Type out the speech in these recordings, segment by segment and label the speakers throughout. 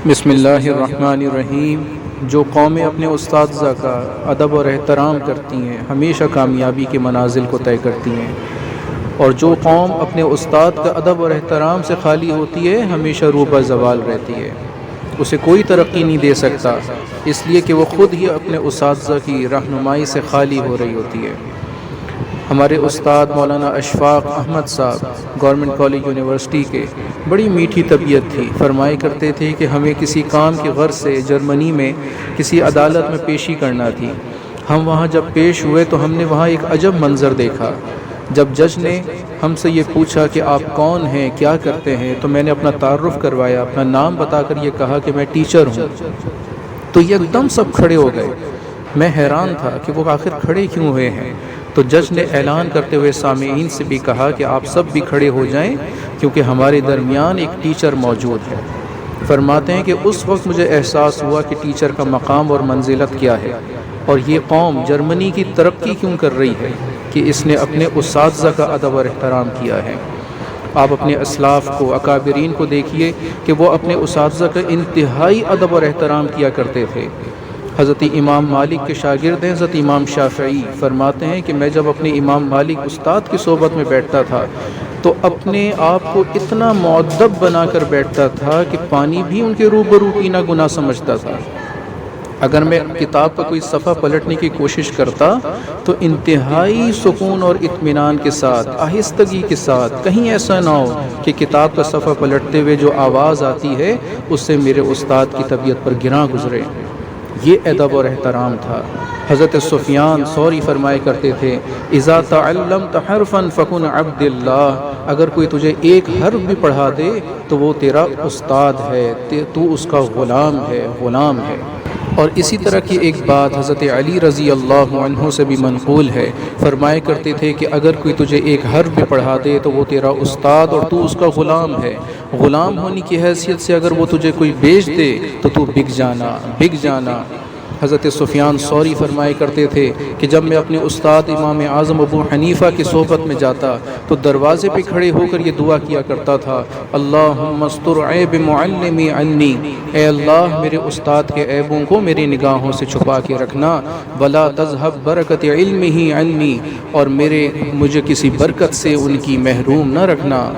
Speaker 1: بسم اللہ الرحمن الرحیم۔ جو قومیں اپنے اساتذہ کا ادب اور احترام کرتی ہیں ہمیشہ کامیابی کے منازل کو طے کرتی ہیں، اور جو قوم اپنے استاد کا ادب اور احترام سے خالی ہوتی ہے ہمیشہ روبہ زوال رہتی ہے، اسے کوئی ترقی نہیں دے سکتا، اس لیے کہ وہ خود ہی اپنے اساتذہ کی رہنمائی سے خالی ہو رہی ہوتی ہے۔ ہمارے استاد مولانا اشفاق احمد صاحب گورنمنٹ کالج یونیورسٹی کے بڑی میٹھی طبیعت تھی، فرمایا کرتے تھے کہ ہمیں کسی کام کی غرض سے جرمنی میں کسی عدالت میں پیشی کرنا تھی۔ ہم وہاں جب پیش ہوئے تو ہم نے وہاں ایک عجب منظر دیکھا۔ جب جج نے ہم سے یہ پوچھا کہ آپ کون ہیں، کیا کرتے ہیں، تو میں نے اپنا تعارف کروایا، اپنا نام بتا کر یہ کہا کہ میں ٹیچر ہوں، تو یہ ایک دم سب کھڑے ہو گئے۔ میں حیران تھا کہ وہ آخر کھڑے کیوں ہوئے ہیں، تو جج نے اعلان کرتے ہوئے سامعین سے بھی کہا کہ آپ سب بھی کھڑے ہو جائیں کیونکہ ہمارے درمیان ایک ٹیچر موجود ہے۔ فرماتے ہیں کہ اس وقت مجھے احساس ہوا کہ ٹیچر کا مقام اور منزلت کیا ہے، اور یہ قوم جرمنی کی ترقی کیوں کر رہی ہے کہ اس نے اپنے اساتذہ کا ادب اور احترام کیا ہے۔ آپ اپنے اسلاف کو، اکابرین کو دیکھیے کہ وہ اپنے اساتذہ کا انتہائی ادب اور احترام کیا کرتے تھے۔ حضرت امام مالک کے شاگرد ہیں حضرت امام شافعی، فرماتے ہیں کہ میں جب اپنے امام مالک استاد کی صحبت میں بیٹھتا تھا تو اپنے آپ کو اتنا مؤدب بنا کر بیٹھتا تھا کہ پانی بھی ان کے روبرو پینا گناہ سمجھتا تھا۔ اگر میں کتاب کا کوئی صفحہ پلٹنے کی کوشش کرتا تو انتہائی سکون اور اطمینان کے ساتھ، آہستگی کے ساتھ، کہیں ایسا نہ ہو کہ کتاب کا صفحہ پلٹتے ہوئے جو آواز آتی ہے اس سے میرے استاد کی طبیعت پر گراں گزرے۔ یہ ادب اور احترام تھا۔ حضرت سفیان ثوری فرمایا کرتے تھے اذا تعلمت حرفا فکن عبد اللہ، اگر کوئی تجھے ایک حرف بھی پڑھا دے تو وہ تیرا استاد ہے، تو اس کا غلام ہے۔ اور اسی طرح کی ایک بات حضرت علی رضی اللہ عنہ سے بھی منقول ہے، فرمایا کرتے تھے کہ اگر کوئی تجھے ایک حرف بھی پڑھا دے تو وہ تیرا استاد اور تو اس کا غلام ہے۔ غلام ہونے کی حیثیت سے اگر وہ تجھے کوئی بیچ دے تو بک جانا۔ حضرت سفیان ثوری فرمایا کرتے تھے کہ جب میں اپنے استاد امام اعظم ابو حنیفہ کی صحبت میں جاتا تو دروازے پہ کھڑے ہو کر یہ دعا کیا کرتا تھا اللہم استر عیب معلمی عنی، اے اللہ میرے استاد کے عیبوں کو میری نگاہوں سے چھپا کے رکھنا، ولا تذہب برکت علمہ عنی، اور مجھے کسی برکت سے ان کی محروم نہ رکھنا۔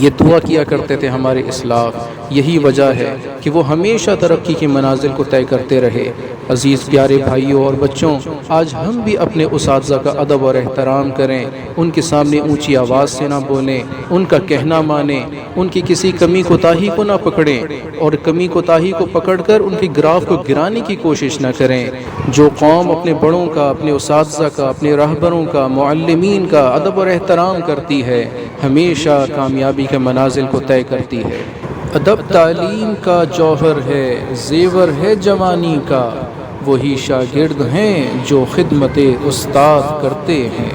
Speaker 1: یہ دعا کیا کرتے تھے ہمارے اسلاف۔ یہی وجہ ہے کہ وہ ہمیشہ ترقی کے منازل کو طے کرتے رہے۔ عزیز پیارے بھائیوں اور بچوں، آج ہم بھی اپنے اساتذہ کا ادب اور احترام کریں، ان کے سامنے اونچی آواز سے نہ بولیں، ان کا کہنا مانیں، ان کی کسی کمی کوتاہی کو نہ پکڑیں، اور کمی کوتاہی کو پکڑ کر ان کی گراف کو گرانے کی کوشش نہ کریں۔ جو قوم اپنے بڑوں کا، اپنے اساتذہ کا، اپنے راہبروں کا، معلمین کا ادب اور احترام کرتی ہے ہمیشہ کامیابی کے منازل کو طے کرتی ہے۔ ادب تعلیم کا جوہر ہے، زیور ہے جوانی کا، وہی شاگرد ہیں جو خدمت استاد کرتے ہیں۔